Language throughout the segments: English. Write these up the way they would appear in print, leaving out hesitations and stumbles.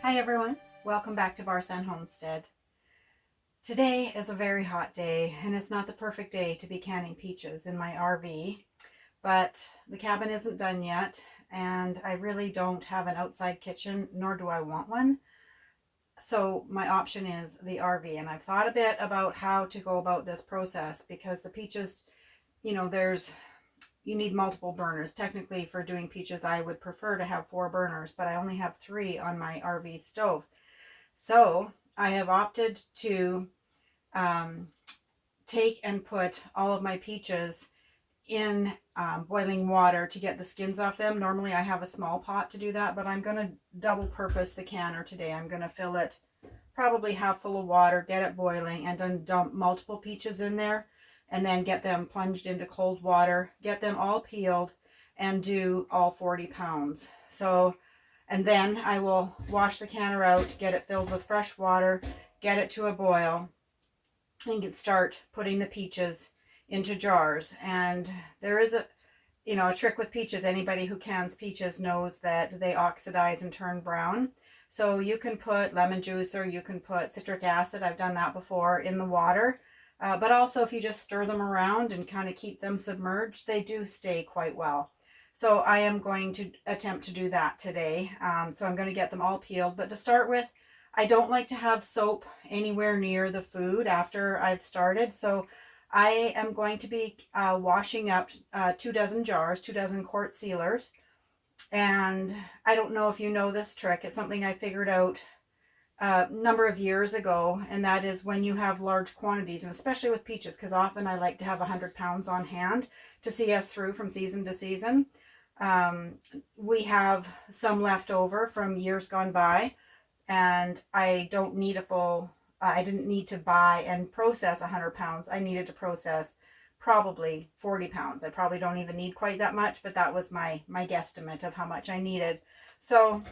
Hi everyone, welcome back to Barsan Homestead. Today is a very hot day and it's not the perfect day to be canning peaches in my RV, but the cabin isn't done yet and I really don't have an outside kitchen, nor do I want one. So my option is the RV, and I've thought a bit about how to go about this process because the peaches, you need multiple burners. Technically for doing peaches, I would prefer to have 4 burners, but I only have 3 on my RV stove. So I have opted to take and put all of my peaches in boiling water to get the skins off them. Normally I have a small pot to do that, but I'm going to double purpose the canner today. I'm going to fill it probably half full of water, get it boiling, and then dump multiple peaches in there, and then get them plunged into cold water, get them all peeled, and do all 40 pounds. And then I will wash the canner out, get it filled with fresh water, get it to a boil, and start putting the peaches into jars. And there is a trick with peaches. Anybody who cans peaches knows that they oxidize and turn brown. So you can put lemon juice or you can put citric acid. I've done that before in the water. But also if you just stir them around and kind of keep them submerged, they do stay quite well. So I am going to attempt to do that today. So I'm going to get them all peeled. But to start with, I don't like to have soap anywhere near the food after I've started. So I am going to be washing up 2 dozen jars, 2 dozen quart sealers. And I don't know if you know this trick. It's something I figured out a number of years ago, and that is when you have large quantities, and especially with peaches, because often I like to have 100 pounds on hand to see us through from season to season. We have some left over from years gone by, and I don't need I didn't need to buy and process 100 pounds. I needed to process probably 40 pounds. I probably don't even need quite that much, but that was my guesstimate of how much I needed. So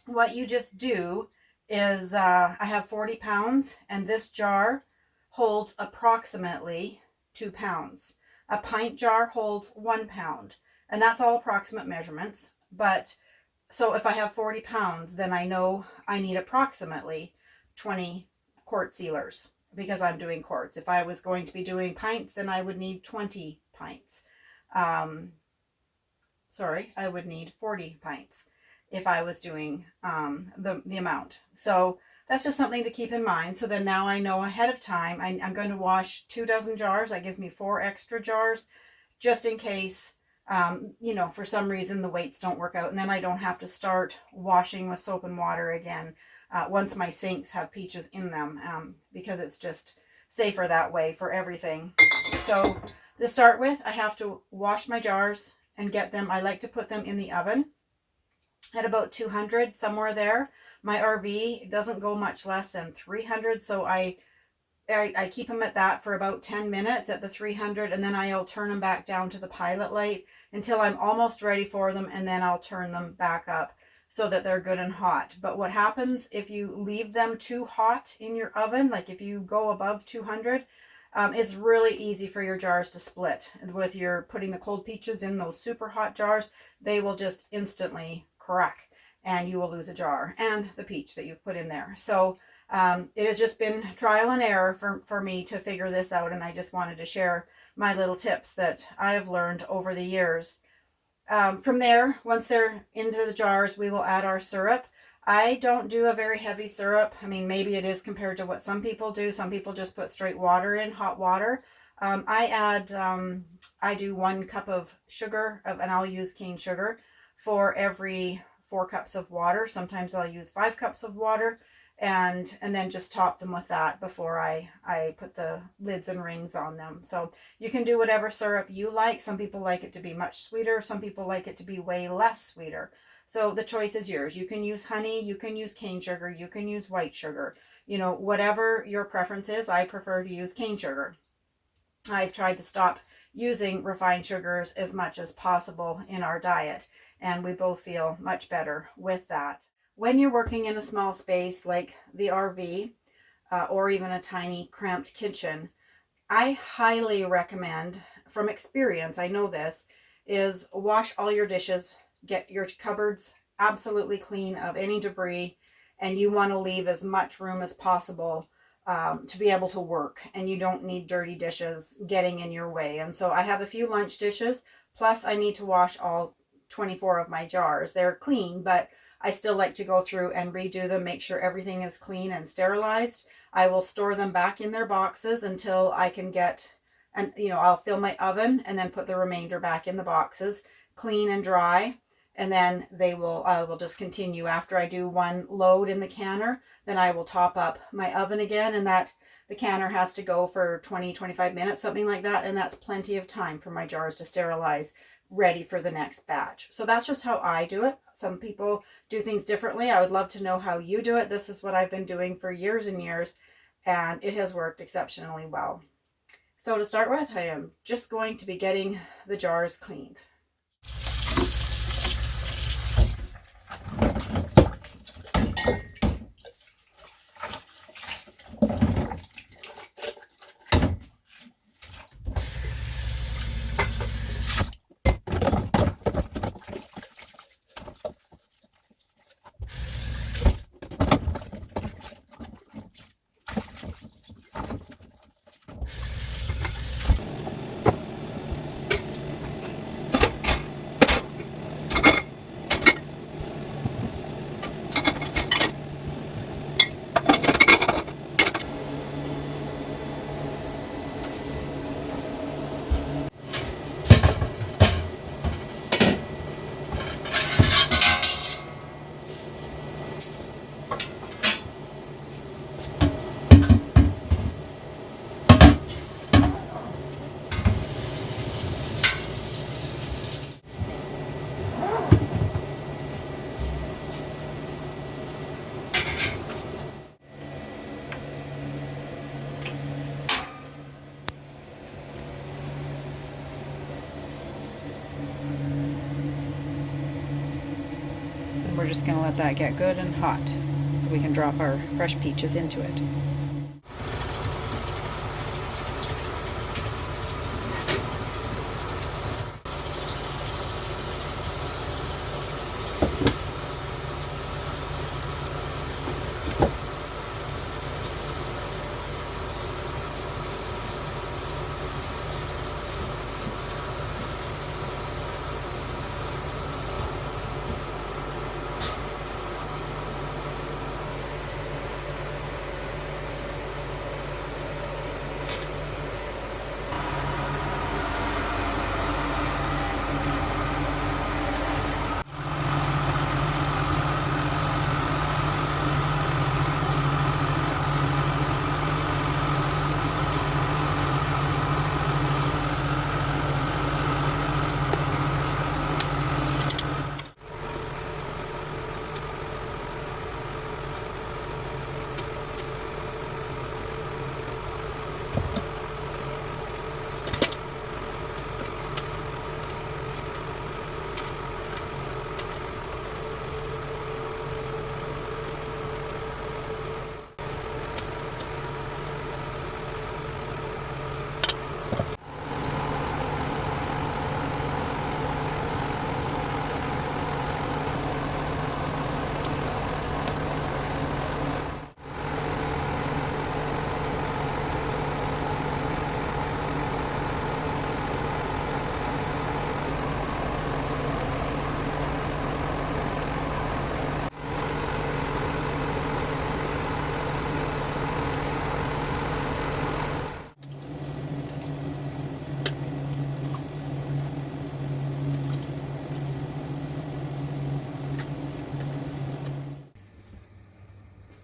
what you just do is I have 40 pounds, and this jar holds approximately 2 pounds. A pint jar holds 1 pound, and that's all approximate measurements. But so if I have 40 pounds, then I know I need approximately 20 quart sealers because I'm doing quarts. If I was going to be doing pints, then I would need 20 pints. I would need 40 pints if I was doing the amount. So that's just something to keep in mind. So then now I know ahead of time, I'm going to wash 2 dozen jars. That gives me 4 extra jars just in case, for some reason the weights don't work out. And then I don't have to start washing with soap and water again once my sinks have peaches in them, because it's just safer that way for everything. So to start with, I have to wash my jars and get them. I like to put them in the oven at about 200, somewhere there. My RV doesn't go much less than 300, so I keep them at that for about 10 minutes at the 300, and then I'll turn them back down to the pilot light until I'm almost ready for them, and then I'll turn them back up so that they're good and hot. But what happens if you leave them too hot in your oven, like if you go above 200, it's really easy for your jars to split. With your putting the cold peaches in those super hot jars, they will just instantly crack and you will lose a jar and the peach that you've put in there. So it has just been trial and error for me to figure this out, and I just wanted to share my little tips that I have learned over the years. From there, once they're into the jars, we will add our syrup. I don't do a very heavy syrup. I mean, maybe it is compared to what some people do. Some people just put straight water in, hot water. I do 1 cup of sugar, and I'll use cane sugar for every 4 cups of water. Sometimes I'll use 5 cups of water, and then just top them with that before I put the lids and rings on them. So you can do whatever syrup you like. Some people like it to be much sweeter. Some people like it to be way less sweeter. So the choice is yours. You can use honey, you can use cane sugar, you can use white sugar. Whatever your preference is, I prefer to use cane sugar. I've tried to stop using refined sugars as much as possible in our diet, and we both feel much better with that. When you're working in a small space like the RV, or even a tiny cramped kitchen, I highly recommend, from experience, I know this, is wash all your dishes, get your cupboards absolutely clean of any debris, and you want to leave as much room as possible to be able to work, and you don't need dirty dishes getting in your way. And so I have a few lunch dishes, plus I need to wash all 24 of my jars. They're clean, but I still like to go through and redo them, make sure everything is clean and sterilized. I will store them back in their boxes until I can get, and I'll fill my oven and then put the remainder back in the boxes, clean and dry. And then I will just continue. After I do one load in the canner, then I will top up my oven again, and that the canner has to go for 20-25 minutes, something like that, and that's plenty of time for my jars to sterilize, ready for the next batch. So that's just how I do it. Some people do things differently. I would love to know how you do it. This is what I've been doing for years and years, and it has worked exceptionally well. So to start with, I am just going to be getting the jars cleaned. We're just going to let that get good and hot so we can drop our fresh peaches into it.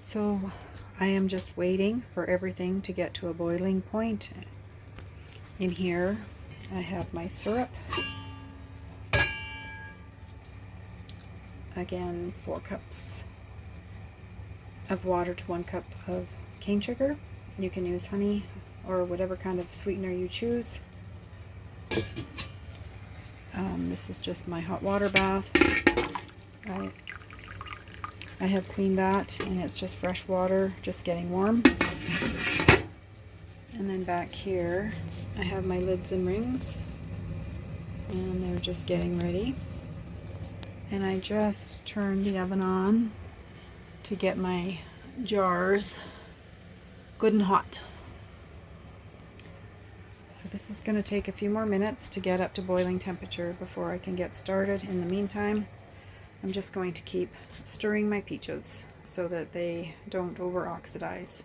So I am just waiting for everything to get to a boiling point. In here I have my syrup. Again, 4 cups of water to 1 cup of cane sugar. You can use honey or whatever kind of sweetener you choose. This is just my hot water bath. I have cleaned that, and it's just fresh water just getting warm. And then back here I have my lids and rings, and they're just getting ready. And I just turned the oven on to get my jars good and hot. So this is going to take a few more minutes to get up to boiling temperature before I can get started. In the meantime, I'm just going to keep stirring my peaches so that they don't over oxidize.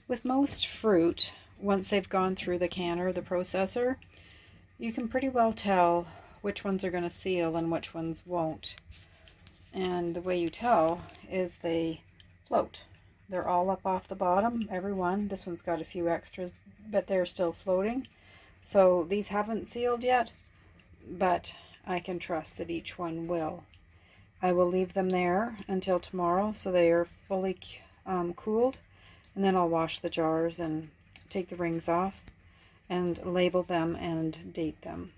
With most fruit, once they've gone through the canner, the processor, you can pretty well tell which ones are going to seal and which ones won't. And the way you tell is they float. They're all up off the bottom, every one. This one's got a few extras, but they're still floating. So these haven't sealed yet, but I can trust that each one will. I will leave them there until tomorrow so they are fully cooled. And then I'll wash the jars and take the rings off and label them and date them.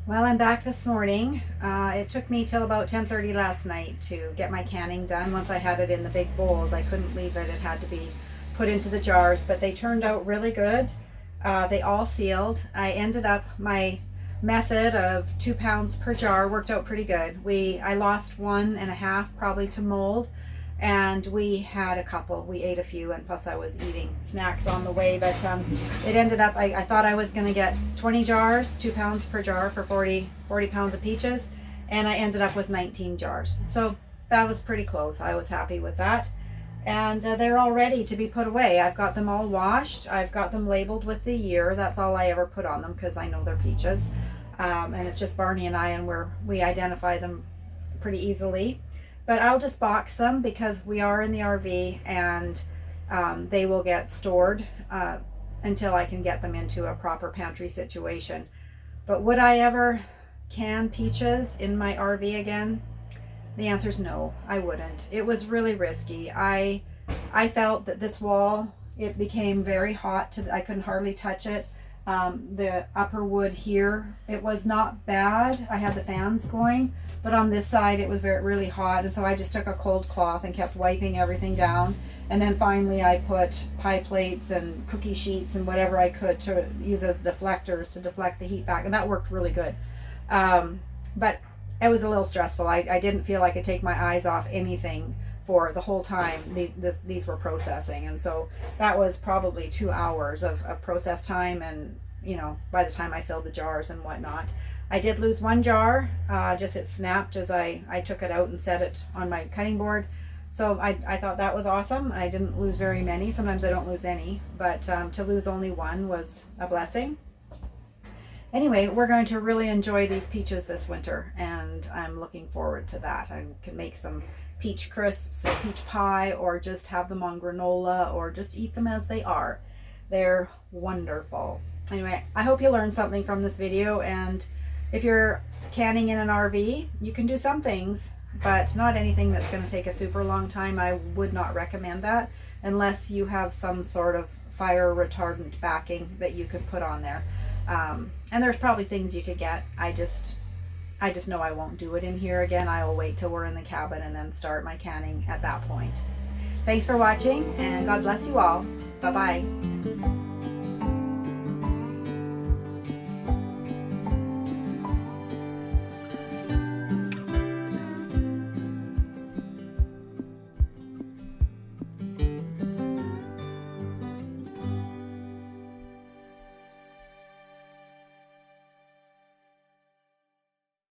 Well, I'm back this morning. It took me till about 10:30 last night to get my canning done. Once I had it in the big bowls, I couldn't leave it. It had to be put into the jars, but they turned out really good. They all sealed. I ended up, my method of 2 pounds per jar worked out pretty good. I lost 1.5 probably to mold, and we had a couple. We ate a few, and plus I was eating snacks on the way, but it ended up, I thought I was going to get 20 jars, 2 pounds per jar for 40 pounds of peaches, and I ended up with 19 jars. So that was pretty close. I was happy with that. And they're all ready to be put away. I've got them all washed. I've got them labeled with the year. That's all I ever put on them because I know they're peaches. And it's just Barney and I, and we identify them pretty easily. But I'll just box them because we are in the RV, and they will get stored until I can get them into a proper pantry situation. But would I ever can peaches in my RV again? The answer is no, I wouldn't. It was really risky. I felt that this wall, it became very hot. I couldn't hardly touch it. The upper wood here, it was not bad. I had the fans going, but on this side it was really hot, and so I just took a cold cloth and kept wiping everything down. And then finally I put pie plates and cookie sheets and whatever I could to use as deflectors to deflect the heat back, and that worked really good. But it was a little stressful. I didn't feel I could take my eyes off anything for the whole time these were processing, and so that was probably 2 hours of process time, and by the time I filled the jars and whatnot. I did lose one jar, just it snapped as I took it out and set it on my cutting board. So I thought that was awesome. I didn't lose very many. Sometimes I don't lose any, but to lose only one was a blessing. Anyway, we're going to really enjoy these peaches this winter, and I'm looking forward to that. I can make some peach crisps or peach pie, or just have them on granola, or just eat them as they are. They're wonderful. Anyway, I hope you learned something from this video, and if you're canning in an RV, you can do some things, but not anything that's going to take a super long time. I would not recommend that unless you have some sort of fire retardant backing that you could put on there. And there's probably things you could get. I just know I won't do it in here again. I will wait till we're in the cabin and then start my canning at that point. Thanks for watching, and God bless you all. Bye-bye.